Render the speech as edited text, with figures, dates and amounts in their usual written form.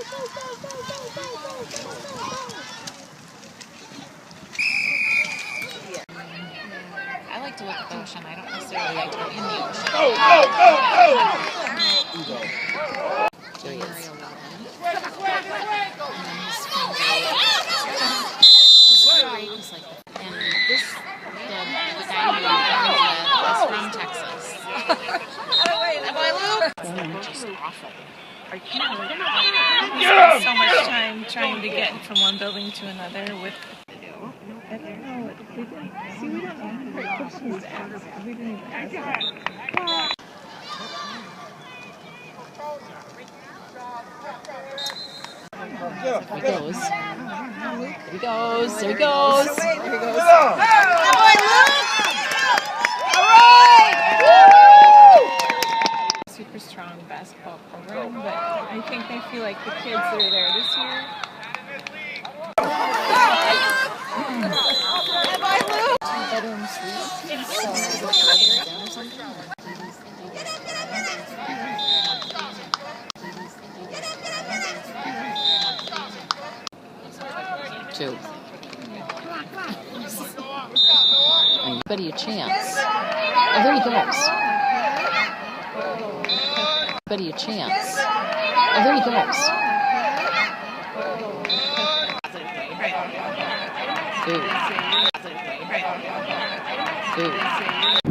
I like to look at the ocean. I don't necessarily like to go in the ocean. There he is. And this, the guy who is from Texas. Just awful. I spent so much time trying to get from one building to another with. I don't know. We didn't know what questions to ask. We didn't even ask them. There he goes. There he goes. There he goes. There he goes. Super strong basketball program, but I think they feel like the kids that are there this year. Bedroom suite. So is it like or something? Two. Anybody a chance? Oh, there he goes. Anybody a chance? Oh, there he goes. Two. Two.